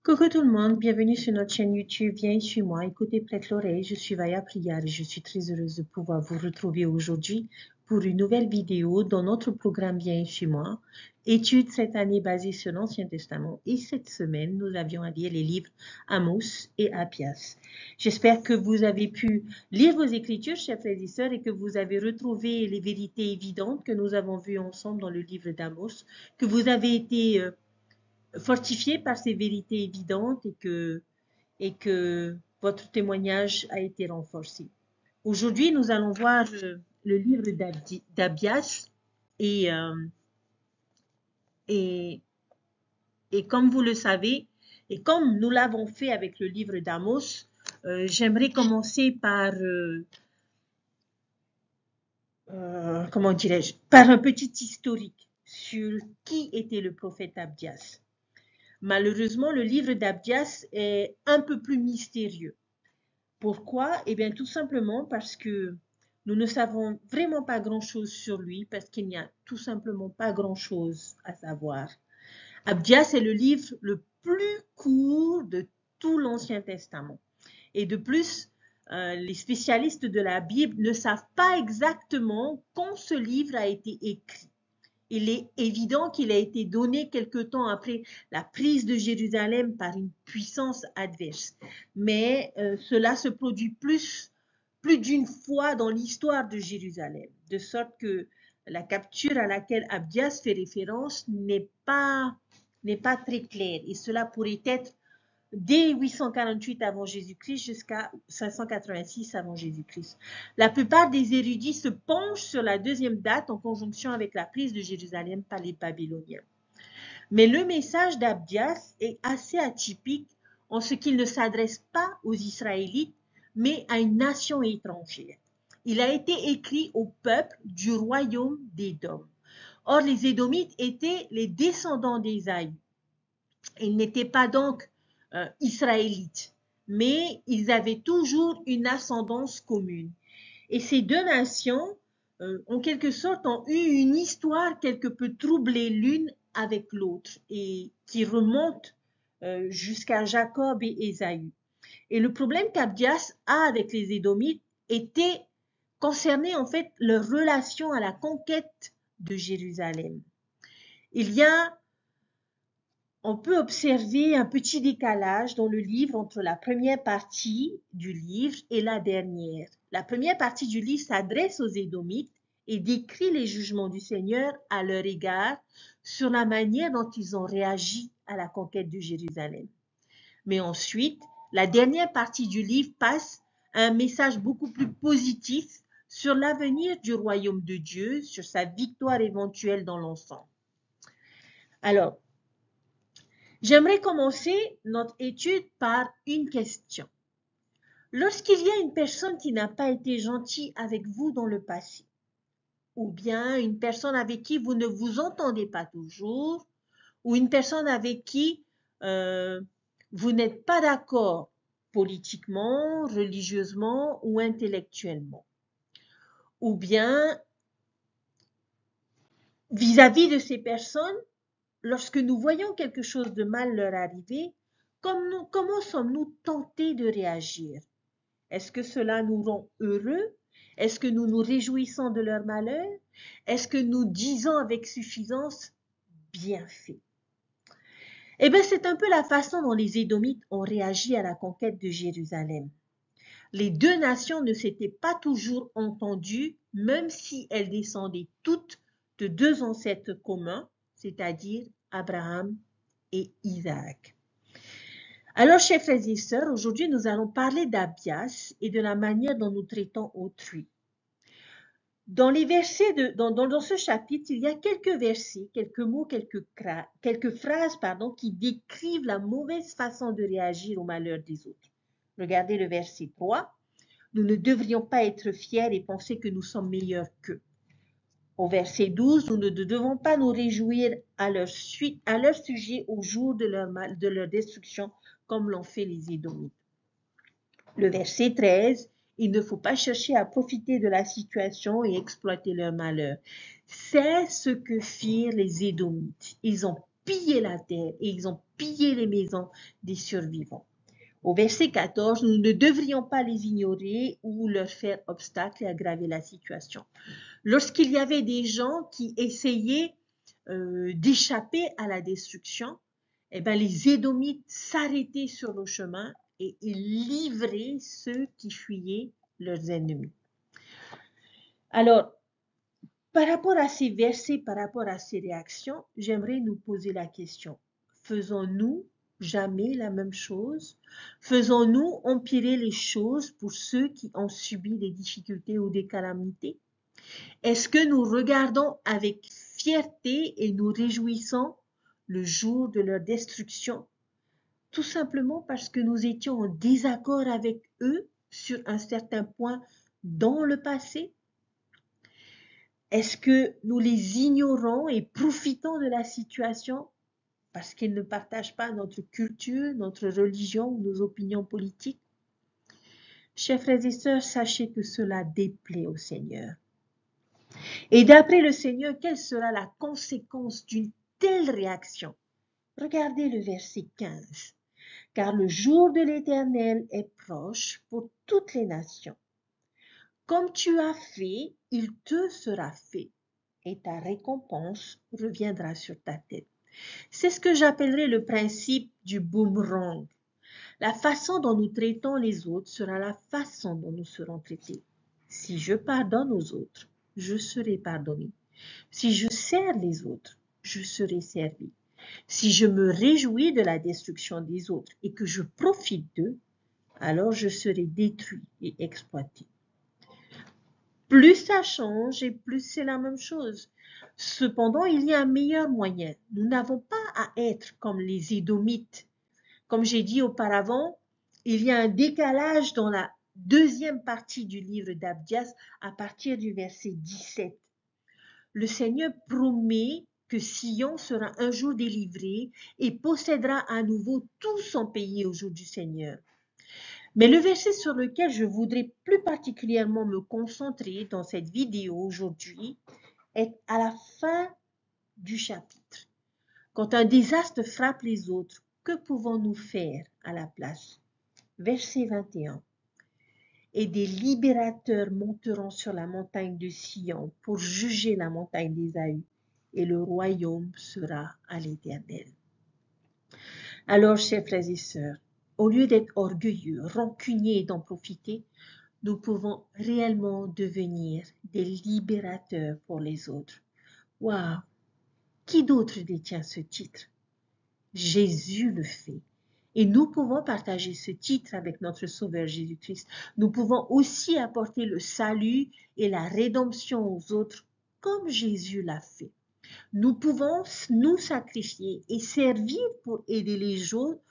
Coucou tout le monde, bienvenue sur notre chaîne YouTube. Viens et suis-moi, écoutez, prête l'oreille. Je suis Vaya Prière et je suis très heureuse de pouvoir vous retrouver aujourd'hui pour une nouvelle vidéo dans notre programme Viens et suis-moi. Étude cette année basée sur l'Ancien Testament et cette semaine, nous avions à lire les livres Amos et Apias. J'espère que vous avez pu lire vos écritures, chers frères et sœurs, et que vous avez retrouvé les vérités évidentes que nous avons vues ensemble dans le livre d'Amos, que vous avez été fortifié par ces vérités évidentes et que votre témoignage a été renforcé. Aujourd'hui, nous allons voir le livre d'Abias et, euh, et, et comme vous le savez, et comme nous l'avons fait avec le livre d'Amos, j'aimerais commencer par, comment dirais-je, par un petit historique sur qui était le prophète Abdias. Malheureusement, le livre d'Abdias est un peu plus mystérieux. Pourquoi? Eh bien, tout simplement parce que nous ne savons vraiment pas grand-chose sur lui, parce qu'il n'y a tout simplement pas grand-chose à savoir. Abdias est le livre le plus court de tout l'Ancien Testament. Et de plus, les spécialistes de la Bible ne savent pas exactement quand ce livre a été écrit. Il est évident qu'il a été donné quelque temps après la prise de Jérusalem par une puissance adverse. Mais cela se produit plus d'une fois dans l'histoire de Jérusalem, de sorte que la capture à laquelle Abdias fait référence n'est pas très claire. Et cela pourrait être dès 848 avant Jésus-Christ jusqu'à 586 avant Jésus-Christ. La plupart des érudits se penchent sur la deuxième date en conjonction avec la prise de Jérusalem par les Babyloniens. Mais le message d'Abdias est assez atypique en ce qu'il ne s'adresse pas aux Israélites, mais à une nation étrangère. Il a été écrit au peuple du royaume d'Édom. Or, les Édomites étaient les descendants d'Ésaü. Ils n'étaient pas donc israélites, mais ils avaient toujours une ascendance commune. Et ces deux nations, en quelque sorte, ont eu une histoire quelque peu troublée l'une avec l'autre et qui remonte jusqu'à Jacob et Ésaü. Et le problème qu'Abdias a avec les Édomites était concerné en fait leur relation à la conquête de Jérusalem. On peut observer un petit décalage dans le livre entre la première partie du livre et la dernière. La première partie du livre s'adresse aux Édomites et décrit les jugements du Seigneur à leur égard sur la manière dont ils ont réagi à la conquête de Jérusalem. Mais ensuite, la dernière partie du livre passe à un message beaucoup plus positif sur l'avenir du royaume de Dieu, sur sa victoire éventuelle dans l'ensemble. Alors, j'aimerais commencer notre étude par une question. Lorsqu'il y a une personne qui n'a pas été gentille avec vous dans le passé, ou bien une personne avec qui vous ne vous entendez pas toujours, ou une personne avec qui vous n'êtes pas d'accord politiquement, religieusement ou intellectuellement, ou bien vis-à-vis de ces personnes, lorsque nous voyons quelque chose de mal leur arriver, comment sommes-nous tentés de réagir? Est-ce que cela nous rend heureux? Est-ce que nous nous réjouissons de leur malheur? Est-ce que nous disons avec suffisance « bien fait » ? Eh bien, c'est un peu la façon dont les Édomites ont réagi à la conquête de Jérusalem. Les deux nations ne s'étaient pas toujours entendues, même si elles descendaient toutes de deux ancêtres communs, c'est-à-dire Abraham et Isaac. Alors, chers frères et sœurs, aujourd'hui, nous allons parler d'Abias et de la manière dont nous traitons autrui. Dans les versets dans ce chapitre, il y a quelques versets, quelques mots, quelques phrases, qui décrivent la mauvaise façon de réagir au malheur des autres. Regardez le verset 3. Nous ne devrions pas être fiers et penser que nous sommes meilleurs qu'eux. Au verset 12, nous ne devons pas nous réjouir à leur sujet au jour de leur destruction, comme l'ont fait les Édomites. Le verset 13, il ne faut pas chercher à profiter de la situation et exploiter leur malheur. C'est ce que firent les Édomites. Ils ont pillé la terre et ils ont pillé les maisons des survivants. Au verset 14, nous ne devrions pas les ignorer ou leur faire obstacle et aggraver la situation. Lorsqu'il y avait des gens qui essayaient d'échapper à la destruction, eh ben, les Édomites s'arrêtaient sur le chemin et ils livraient ceux qui fuyaient leurs ennemis. Alors, par rapport à ces versets, par rapport à ces réactions, j'aimerais nous poser la question. Faisons-nous jamais la même chose? Faisons-nous empirer les choses pour ceux qui ont subi des difficultés ou des calamités? Est-ce que nous regardons avec fierté et nous réjouissons le jour de leur destruction, tout simplement parce que nous étions en désaccord avec eux sur un certain point dans le passé? Est-ce que nous les ignorons et profitons de la situation parce qu'ils ne partagent pas notre culture, notre religion ou nos opinions politiques? Chers frères et sœurs, sachez que cela déplaît au Seigneur. Et d'après le Seigneur, quelle sera la conséquence d'une telle réaction? Regardez le verset 15. Car le jour de l'Éternel est proche pour toutes les nations. Comme tu as fait, il te sera fait, et ta récompense reviendra sur ta tête. C'est ce que j'appellerais le principe du boomerang. La façon dont nous traitons les autres sera la façon dont nous serons traités. Si je pardonne aux autres, je serai pardonné. Si je sers les autres, je serai servi. Si je me réjouis de la destruction des autres et que je profite d'eux, alors je serai détruit et exploité. Plus ça change et plus c'est la même chose. Cependant, il y a un meilleur moyen. Nous n'avons pas à être comme les Édomites. Comme j'ai dit auparavant, il y a un décalage dans la deuxième partie du livre d'Abdias à partir du verset 17. Le Seigneur promet que Sion sera un jour délivré et possédera à nouveau tout son pays au jour du Seigneur. Mais le verset sur lequel je voudrais plus particulièrement me concentrer dans cette vidéo aujourd'hui est à la fin du chapitre. Quand un désastre frappe les autres, que pouvons-nous faire à la place? Verset 21. Et des libérateurs monteront sur la montagne de Sion pour juger la montagne d'Ésaü, et le royaume sera à l'Éternel. Alors, chers frères et sœurs, au lieu d'être orgueilleux, rancuniers et d'en profiter, nous pouvons réellement devenir des libérateurs pour les autres. Waouh! Qui d'autre détient ce titre? Jésus le fait. Et nous pouvons partager ce titre avec notre Sauveur Jésus-Christ. Nous pouvons aussi apporter le salut et la rédemption aux autres comme Jésus l'a fait. Nous pouvons nous sacrifier et servir pour aider les autres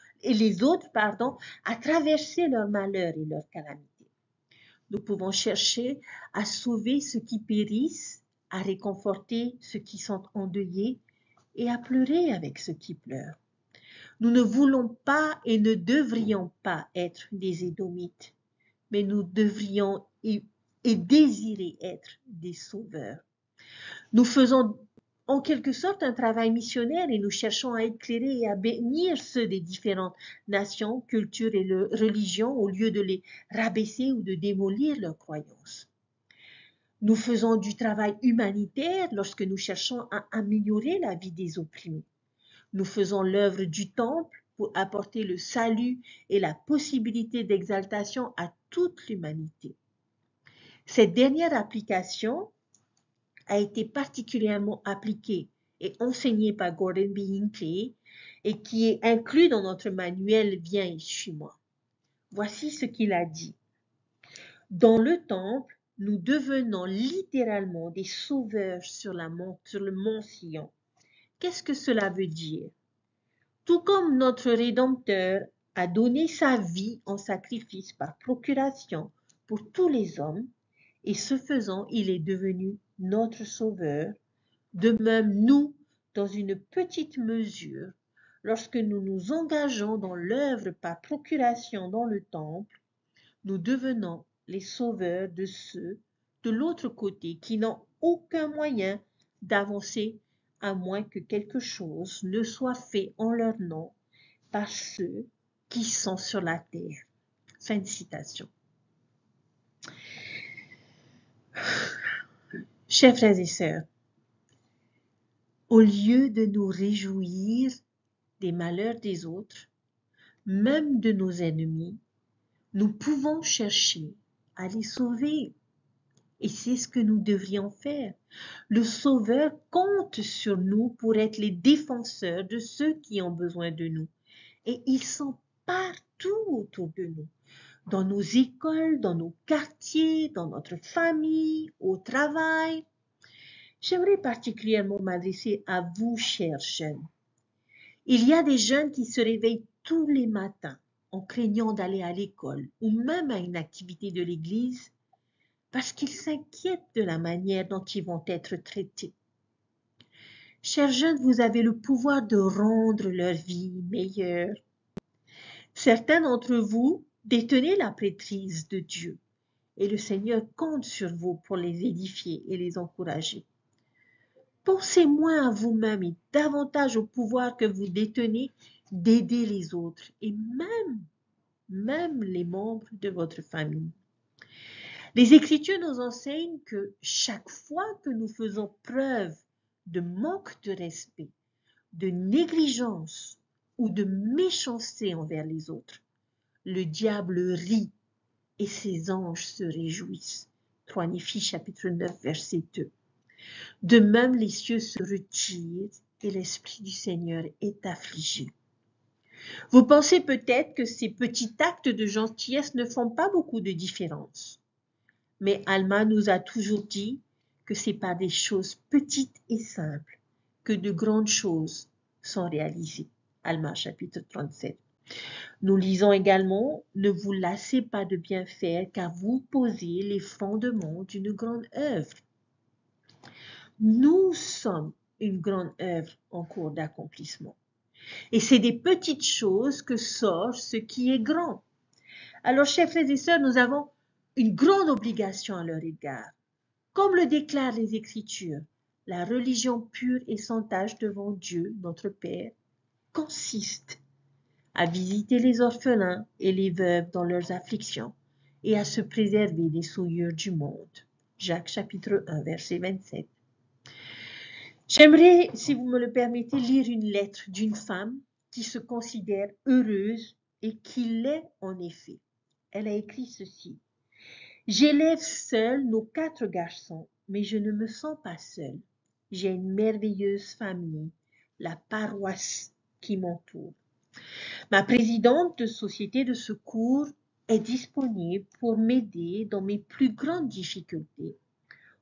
à traverser leurs malheurs et leurs calamités. Nous pouvons chercher à sauver ceux qui périssent, à réconforter ceux qui sont endeuillés et à pleurer avec ceux qui pleurent. Nous ne voulons pas et ne devrions pas être des Édomites, mais nous devrions et désirer être des sauveurs. Nous faisons en quelque sorte un travail missionnaire et nous cherchons à éclairer et à bénir ceux des différentes nations, cultures et religions au lieu de les rabaisser ou de démolir leurs croyances. Nous faisons du travail humanitaire lorsque nous cherchons à améliorer la vie des opprimés. Nous faisons l'œuvre du temple pour apporter le salut et la possibilité d'exaltation à toute l'humanité. Cette dernière application a été particulièrement appliquée et enseignée par Gordon B. Hinckley et qui est inclus dans notre manuel Viens et suis-moi. Voici ce qu'il a dit. Dans le temple, nous devenons littéralement des sauveurs sur le mont Sion. Qu'est-ce que cela veut dire? Tout comme notre Rédempteur a donné sa vie en sacrifice par procuration pour tous les hommes, et ce faisant, il est devenu notre Sauveur, de même nous, dans une petite mesure, lorsque nous nous engageons dans l'œuvre par procuration dans le temple, nous devenons les sauveurs de ceux de l'autre côté qui n'ont aucun moyen d'avancer à moins que quelque chose ne soit fait en leur nom par ceux qui sont sur la terre. » Fin de citation. Chers frères et sœurs, au lieu de nous réjouir des malheurs des autres, même de nos ennemis, nous pouvons chercher à les sauver. Et c'est ce que nous devrions faire. Le Sauveur compte sur nous pour être les défenseurs de ceux qui ont besoin de nous. Et ils sont partout autour de nous, dans nos écoles, dans nos quartiers, dans notre famille, au travail. J'aimerais particulièrement m'adresser à vous, chers jeunes. Il y a des jeunes qui se réveillent tous les matins en craignant d'aller à l'école ou même à une activité de l'église parce qu'ils s'inquiètent de la manière dont ils vont être traités. Chers jeunes, vous avez le pouvoir de rendre leur vie meilleure. Certains d'entre vous détenez la prêtrise de Dieu et le Seigneur compte sur vous pour les édifier et les encourager. Pensez moins à vous-même et davantage au pouvoir que vous détenez d'aider les autres et même les membres de votre famille. Les Écritures nous enseignent que chaque fois que nous faisons preuve de manque de respect, de négligence ou de méchanceté envers les autres, le diable rit et ses anges se réjouissent. 3 Néphi chapitre 9 verset 2. De même, les cieux se retirent et l'Esprit du Seigneur est affligé. Vous pensez peut-être que ces petits actes de gentillesse ne font pas beaucoup de différence. Mais Alma nous a toujours dit que c'est par des choses petites et simples que de grandes choses sont réalisées. Alma chapitre 37. Nous lisons également « Ne vous lassez pas de bien faire car vous posez les fondements d'une grande œuvre. » Nous sommes une grande œuvre en cours d'accomplissement. Et c'est des petites choses que sort ce qui est grand. Alors, chers frères et sœurs, nous avons une grande obligation à leur égard. Comme le déclarent les Écritures, la religion pure et sans tache devant Dieu, notre Père, consiste à visiter les orphelins et les veuves dans leurs afflictions et à se préserver des souillures du monde. Jacques chapitre 1, verset 27. J'aimerais, si vous me le permettez, lire une lettre d'une femme qui se considère heureuse et qui l'est en effet. Elle a écrit ceci. « J'élève seule nos 4 garçons, mais je ne me sens pas seule. J'ai une merveilleuse famille, la paroisse qui m'entoure. Ma présidente de société de secours est disponible pour m'aider dans mes plus grandes difficultés,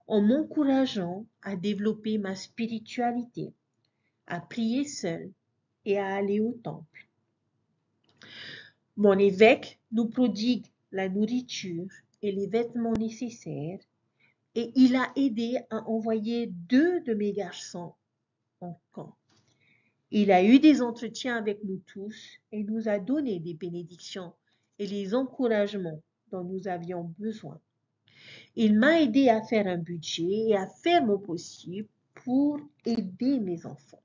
en m'encourageant à développer ma spiritualité, à prier seule et à aller au temple. Mon évêque nous prodigue la nourriture et les vêtements nécessaires et il a aidé à envoyer 2 de mes garçons en camp. Il a eu des entretiens avec nous tous et nous a donné des bénédictions et les encouragements dont nous avions besoin. Il m'a aidé à faire un budget et à faire mon possible pour aider mes enfants.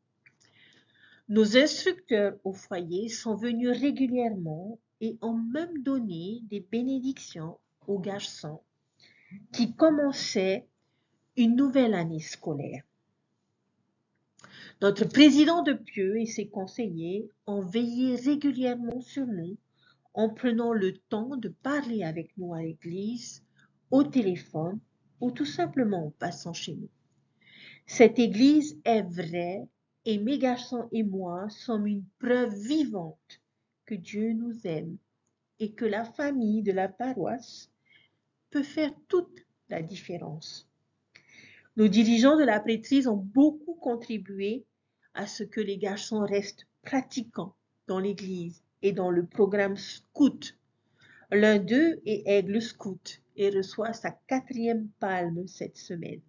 Nos instructeurs au foyer sont venus régulièrement et ont même donné des bénédictions aux garçons qui commençaient une nouvelle année scolaire. Notre président de Pieux et ses conseillers ont veillé régulièrement sur nous en prenant le temps de parler avec nous à l'église, au téléphone ou tout simplement en passant chez nous. Cette église est vraie et mes garçons et moi sommes une preuve vivante que Dieu nous aime et que la famille de la paroisse peut faire toute la différence. Nos dirigeants de la prêtrise ont beaucoup contribué à ce que les garçons restent pratiquants dans l'église et dans le programme scout. L'un d'eux est aigle scout et reçoit sa 4e palme cette semaine.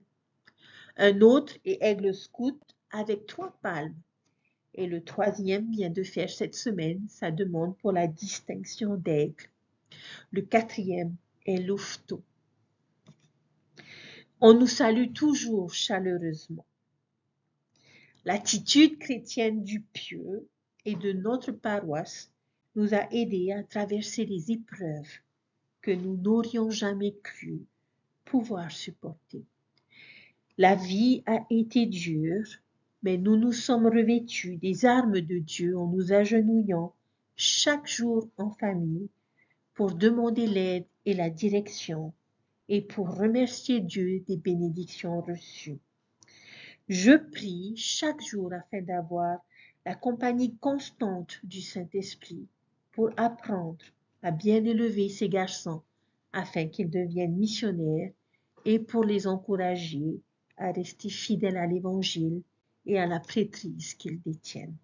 Un autre est aigle scout avec 3 palmes. Et le 3e vient de faire cette semaine sa demande pour la distinction d'aigle. Le 4e est louveteau. On nous salue toujours chaleureusement. L'attitude chrétienne du pieux et de notre paroisse nous a aidés à traverser les épreuves que nous n'aurions jamais cru pouvoir supporter. La vie a été dure, mais nous nous sommes revêtus des armes de Dieu en nous agenouillant chaque jour en famille pour demander l'aide et la direction et pour remercier Dieu des bénédictions reçues. Je prie chaque jour afin d'avoir la compagnie constante du Saint-Esprit pour apprendre à bien élever ces garçons afin qu'ils deviennent missionnaires et pour les encourager à rester fidèles à l'Évangile et à la prêtrise qu'ils détiennent.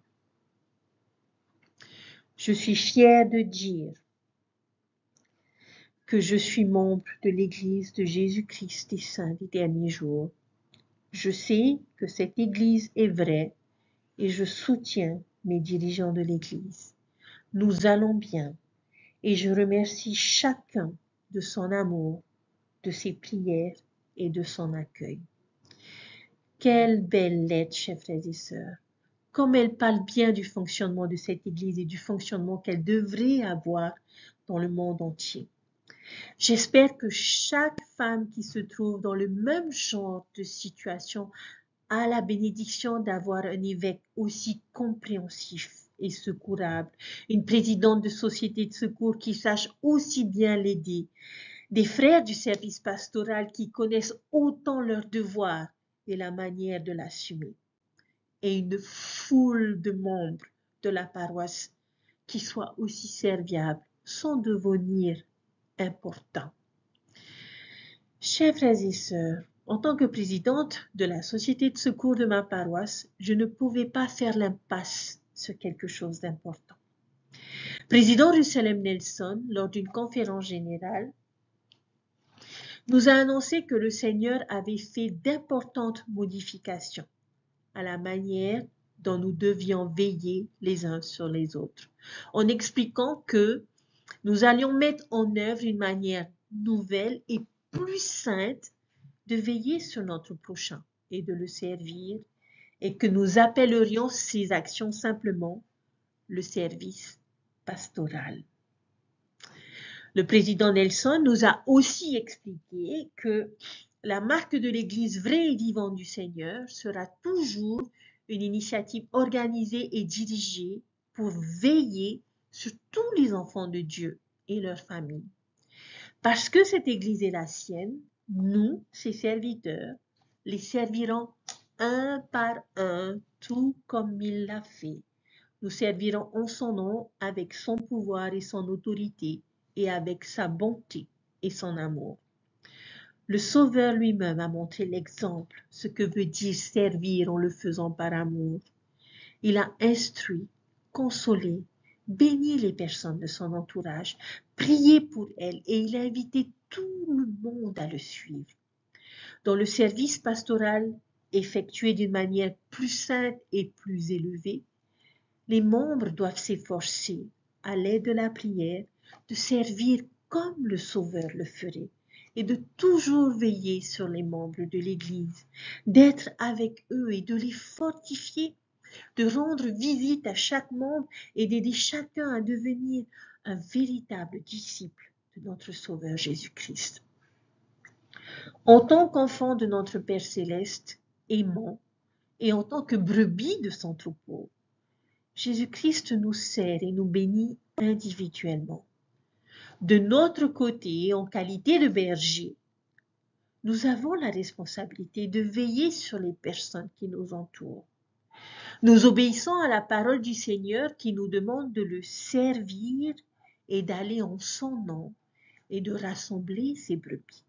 Je suis fière de dire que je suis membre de l'Église de Jésus-Christ des Saints des derniers jours. Je sais que cette Église est vraie et je soutiens mes dirigeants de l'Église. Nous allons bien et je remercie chacun de son amour, de ses prières et de son accueil. Quelle belle lettre, chers frères et sœurs! Comme elle parle bien du fonctionnement de cette Église et du fonctionnement qu'elle devrait avoir dans le monde entier. J'espère que chaque femme qui se trouve dans le même genre de situation a la bénédiction d'avoir un évêque aussi compréhensif et secourable, une présidente de société de secours qui sache aussi bien l'aider, des frères du service pastoral qui connaissent autant leurs devoirs et la manière de l'assumer, et une foule de membres de la paroisse qui soient aussi serviables sans devenir importants. Chers frères et sœurs, en tant que présidente de la société de secours de ma paroisse, je ne pouvais pas faire l'impasse sur quelque chose d'important. Président Russell Nelson, lors d'une conférence générale, nous a annoncé que le Seigneur avait fait d'importantes modifications à la manière dont nous devions veiller les uns sur les autres, en expliquant que nous allions mettre en œuvre une manière nouvelle et plus sainte de veiller sur notre prochain et de le servir, et que nous appellerions ces actions simplement le service pastoral. Le président Nelson nous a aussi expliqué que la marque de l'Église vraie et vivante du Seigneur sera toujours une initiative organisée et dirigée pour veiller sur tous les enfants de Dieu et leurs familles. Parce que cette Église est la sienne, nous, ses serviteurs, les servirons un par un, tout comme il l'a fait. Nous servirons en son nom avec son pouvoir et son autorité, et avec sa bonté et son amour. Le Sauveur lui-même a montré l'exemple, ce que veut dire servir en le faisant par amour. Il a instruit, consolé, béni les personnes de son entourage, prié pour elles, et il a invité tout le monde à le suivre. Dans le service pastoral effectué d'une manière plus sainte et plus élevée, les membres doivent s'efforcer, à l'aide de la prière, de servir comme le Sauveur le ferait et de toujours veiller sur les membres de l'Église, d'être avec eux et de les fortifier, de rendre visite à chaque membre et d'aider chacun à devenir un véritable disciple de notre Sauveur Jésus-Christ. En tant qu'enfant de notre Père céleste, aimant, et en tant que brebis de son troupeau, Jésus-Christ nous sert et nous bénit individuellement. De notre côté, en qualité de berger, nous avons la responsabilité de veiller sur les personnes qui nous entourent. Nous obéissons à la parole du Seigneur qui nous demande de le servir et d'aller en son nom et de rassembler ses brebis.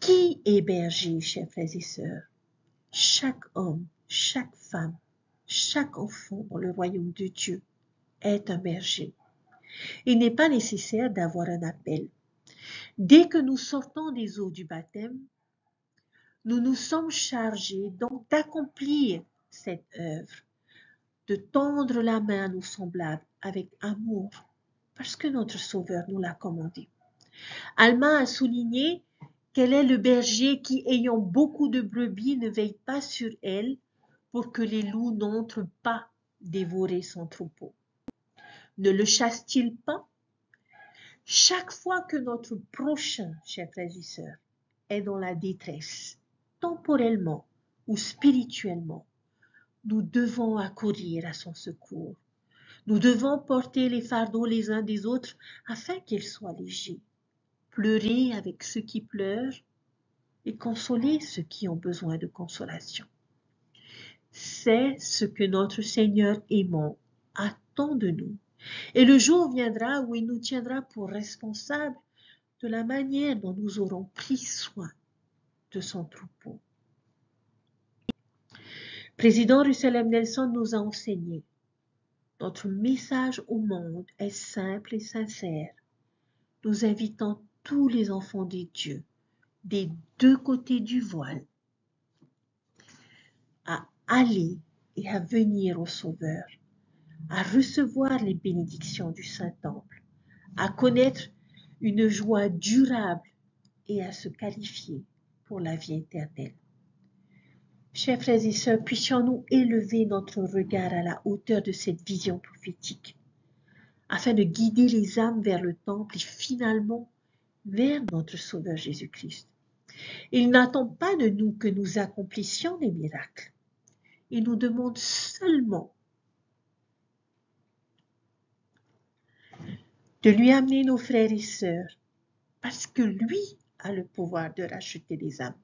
Qui est berger, chers frères et sœurs? Chaque homme, chaque femme, chaque enfant dans le royaume de Dieu est un berger. Il n'est pas nécessaire d'avoir un appel. Dès que nous sortons des eaux du baptême, nous nous sommes chargés donc d'accomplir cette œuvre, de tendre la main à nos semblables avec amour, parce que notre Sauveur nous l'a commandé. Alma a souligné Quel est le berger qui, ayant beaucoup de brebis, ne veille pas sur elles pour que les loups n'entrent pas dévorer son troupeau? Ne le chasse-t-il pas? Chaque fois que notre prochain, chers frères et sœurs, est dans la détresse, temporellement ou spirituellement, nous devons accourir à son secours. Nous devons porter les fardeaux les uns des autres afin qu'ils soient légers, pleurer avec ceux qui pleurent et consoler ceux qui ont besoin de consolation. C'est ce que notre Seigneur aimant attend de nous. Et le jour viendra où il nous tiendra pour responsables de la manière dont nous aurons pris soin de son troupeau. Président Russell M. Nelson nous a enseigné: notre message au monde est simple et sincère, nous invitons tous les enfants des dieux, des deux côtés du voile, à aller et à venir au Sauveur, à recevoir les bénédictions du Saint-Temple, à connaître une joie durable et à se qualifier pour la vie éternelle. Chers frères et sœurs, puissions-nous élever notre regard à la hauteur de cette vision prophétique, afin de guider les âmes vers le Temple et finalement vers notre Sauveur Jésus-Christ. Il n'attend pas de nous que nous accomplissions des miracles. Il nous demande seulement de lui amener nos frères et sœurs, parce que lui a le pouvoir de racheter les âmes.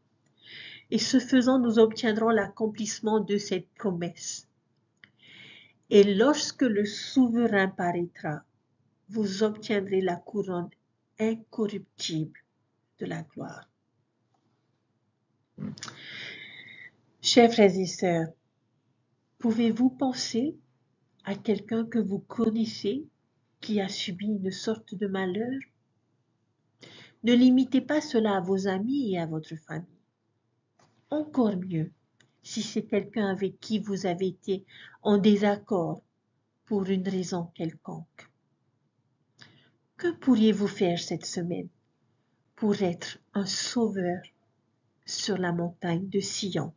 Et ce faisant, nous obtiendrons l'accomplissement de cette promesse. Et lorsque le souverain paraîtra, vous obtiendrez la couronne incorruptible de la gloire. Chers frères et sœurs, pouvez-vous penser à quelqu'un que vous connaissez qui a subi une sorte de malheur? Ne limitez pas cela à vos amis et à votre famille. Encore mieux, si c'est quelqu'un avec qui vous avez été en désaccord pour une raison quelconque. Que pourriez-vous faire cette semaine pour être un sauveur sur la montagne de Sion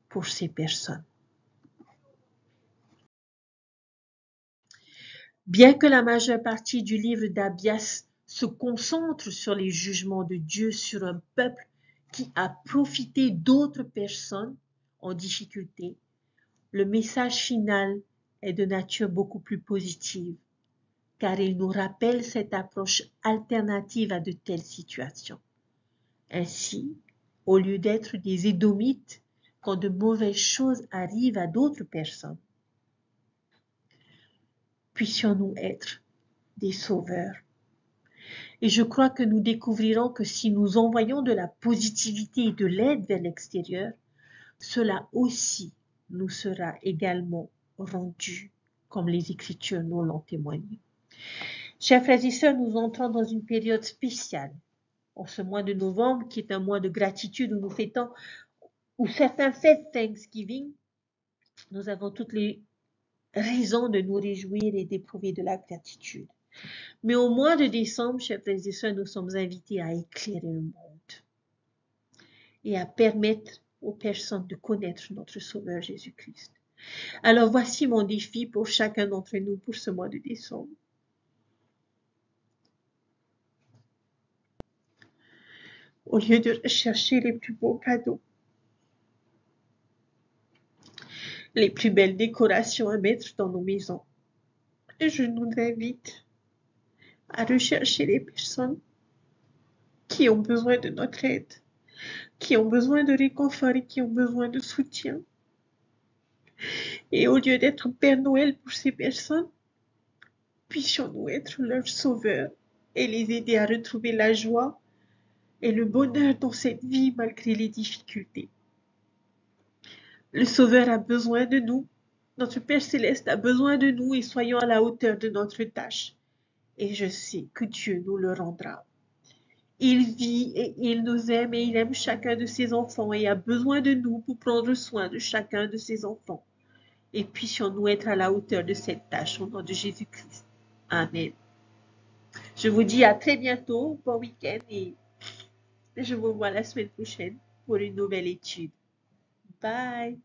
pour ces personnes? Bien que la majeure partie du livre d'Abias se concentre sur les jugements de Dieu sur un peuple qui a profité d'autres personnes en difficulté, le message final est de nature beaucoup plus positive, car il nous rappelle cette approche alternative à de telles situations. Ainsi, au lieu d'être des édomites quand de mauvaises choses arrivent à d'autres personnes, puissions-nous être des sauveurs. Et je crois que nous découvrirons que si nous envoyons de la positivité et de l'aide vers l'extérieur, cela aussi nous sera également rendu, comme les Écritures nous l'ont témoigné. Chers frères et sœurs, nous entrons dans une période spéciale, en ce mois de novembre, qui est un mois de gratitude où nous fêtons, où certains fêtent Thanksgiving. Nous avons toutes les raisons de nous réjouir et d'éprouver de la gratitude. Mais au mois de décembre, chers frères et sœurs, nous sommes invités à éclairer le monde et à permettre aux personnes de connaître notre Sauveur Jésus-Christ. Alors voici mon défi pour chacun d'entre nous pour ce mois de décembre. Au lieu de rechercher les plus beaux cadeaux, les plus belles décorations à mettre dans nos maisons, je nous invite à rechercher les personnes qui ont besoin de notre aide, qui ont besoin de réconfort et qui ont besoin de soutien. Et au lieu d'être Père Noël pour ces personnes, puissions-nous être leurs sauveurs et les aider à retrouver la joie et le bonheur dans cette vie malgré les difficultés. Le Sauveur a besoin de nous, notre Père Céleste a besoin de nous et soyons à la hauteur de notre tâche. Et je sais que Dieu nous le rendra. Il vit et il nous aime et il aime chacun de ses enfants et a besoin de nous pour prendre soin de chacun de ses enfants. Et puissions-nous être à la hauteur de cette tâche au nom de Jésus-Christ. Amen. Je vous dis à très bientôt, bon week-end et Je vous vois la semaine prochaine pour une nouvelle étude. Bye!